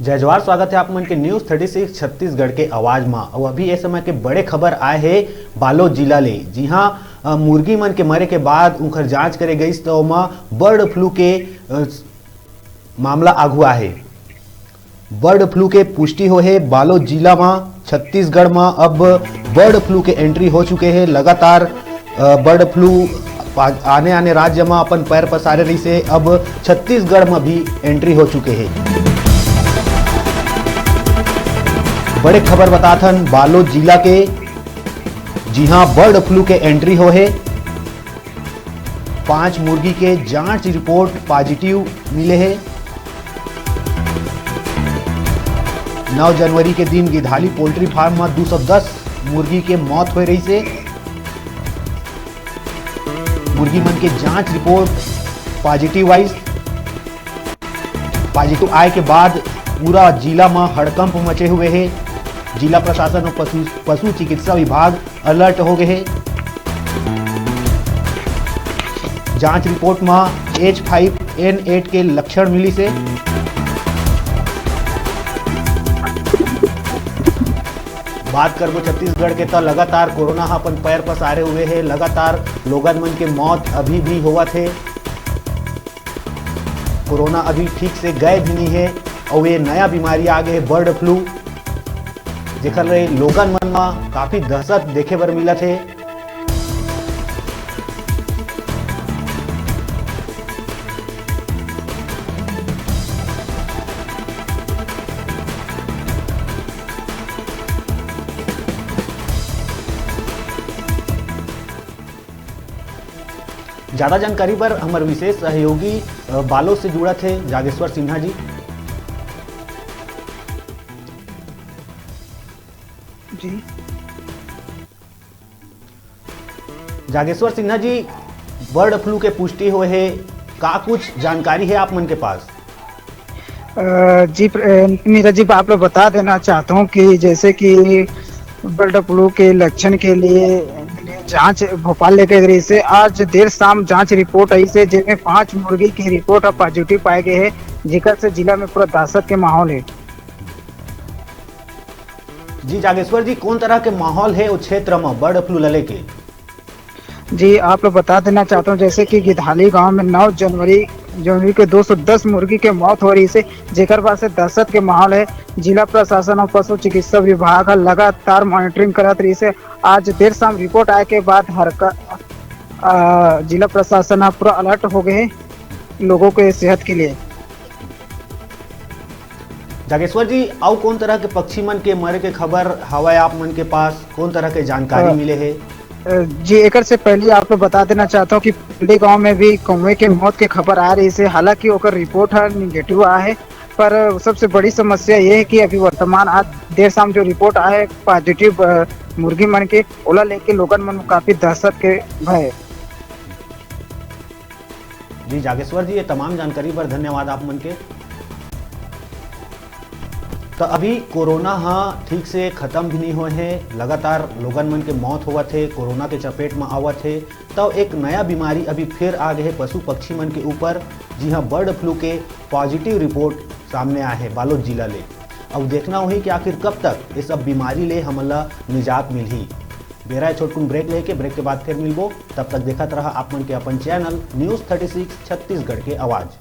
जय जवाहर, स्वागत है आप मन के न्यूज 36 छत्तीसगढ़ के आवाज में। और अभी ये समय के बड़े खबर आए है बालोद जिला ले। जी हाँ, मुर्गी मन के मरे के बाद उनकर जांच करे गई तो ओमा बर्ड फ्लू के मामला आगू आहे। बर्ड फ्लू के पुष्टि हो है बालोद जिला में। छत्तीसगढ़ में अब बर्ड फ्लू के एंट्री हो चुके हैं। लगातार बर्ड फ्लू आने आने राज्य में अपन पैर पसारे रही से अब छत्तीसगढ़ में भी एंट्री हो चुके हैं। बड़े खबर बताथन बालोद जिला के। जी हां, बर्ड फ्लू के एंट्री हो है। 5 मुर्गी के जांच रिपोर्ट पॉजिटिव मिले हैं। 9 जनवरी के दिन गिधाली पोल्ट्री फार्म में 210 मुर्गी के मौत हो रही से मुर्गी मन के जांच रिपोर्ट पॉजिटिव आए के बाद पूरा जिला में हड़कंप मचे हुए हैं। जिला प्रशासन और पशु चिकित्सा विभाग अलर्ट हो गए हैं। जांच रिपोर्ट में H5N8 के लक्षण मिली से बात करबो छत्तीसगढ़ के तो लगातार कोरोना अपन पैर पसारे हुए है। लगातार लोगन मन के मौत अभी भी हुआ थे। कोरोना अभी ठीक से गए भी नहीं है और ये नया बीमारी आ गए बर्ड फ्लू, जेकर ले लोगन मन में काफी दहशत देखे बर मिला थे। ज्यादा जानकारी पर हमारे विशेष सहयोगी बालोद से जुड़ा थे जागेश्वर सिन्हा जी। जी जागेश्वर सिन्हा जी, बर्ड फ्लू के पुष्टि हुए है, का कुछ जानकारी है आप मन के पास? जी नीरज जी, आप लोग बता देना चाहता हूँ कि जैसे कि बर्ड फ्लू के लक्षण के लिए जांच भोपाल लेकर गई से आज देर शाम जांच रिपोर्ट आई से जिसमें 5 मुर्गी की रिपोर्ट अब पॉजिटिव पाए गए हैं, जिकर से जिला में पूरा दहशत के माहौल है। जी जागेश्वर जी, कौन तरह के माहौल है उस क्षेत्र में बर्ड फ्लू लले के? जी आप लोग बता देना चाहता हूँ जैसे कि गिधाली गांव में 9 जनवरी के 210 मुर्गी के मौत हो रही से जेकर बाद से दहशत के माहौल है। जिला प्रशासन और पशु चिकित्सा विभाग लगातार मॉनिटरिंग करत रही से आज देर शाम रिपोर्ट आए के बाद जिला प्रशासन पूरा अलर्ट हो गए लोगों के सेहत के लिए। जागेश्वर जी, और कौन तरह के पक्षी मन के मरे के खबर हवा आप मन के पास, कौन तरह के जानकारी मिले है? जी एक से पहले आप लोग बता देना चाहता हूँ कि पल्ली गांव में भी कौवे के मौत के खबर आ रही है। हालांकि ओकर रिपोर्ट निगेटिव आया है, पर सबसे बड़ी समस्या ये है कि अभी वर्तमान आज देर शाम जो रिपोर्ट आया है पॉजिटिव मुर्गी मन के, ओला लेके लोगन मन काफी दहशत के भय। जी जागेश्वर जी, ये तमाम जानकारी पर धन्यवाद आप मन के। तो अभी कोरोना हाँ ठीक से खत्म भी नहीं हुए हैं। लगातार लोगन मन के मौत हुआ थे, कोरोना के चपेट में आवा थे, तो एक नया बीमारी अभी फिर आ गए पशु पक्षी मन के ऊपर। जी हाँ, बर्ड फ्लू के पॉजिटिव रिपोर्ट सामने आए हैं बालोद जिला ले। अब देखना हुई कि आखिर कब तक ये सब बीमारी ले हमला निजात मिली। बेरा छोटकुन ब्रेक लेके, ब्रेक के बाद फिर मिलबो। तब तक देखत रहा आप मन के अपन चैनल न्यूज 36 छत्तीसगढ़ के आवाज़।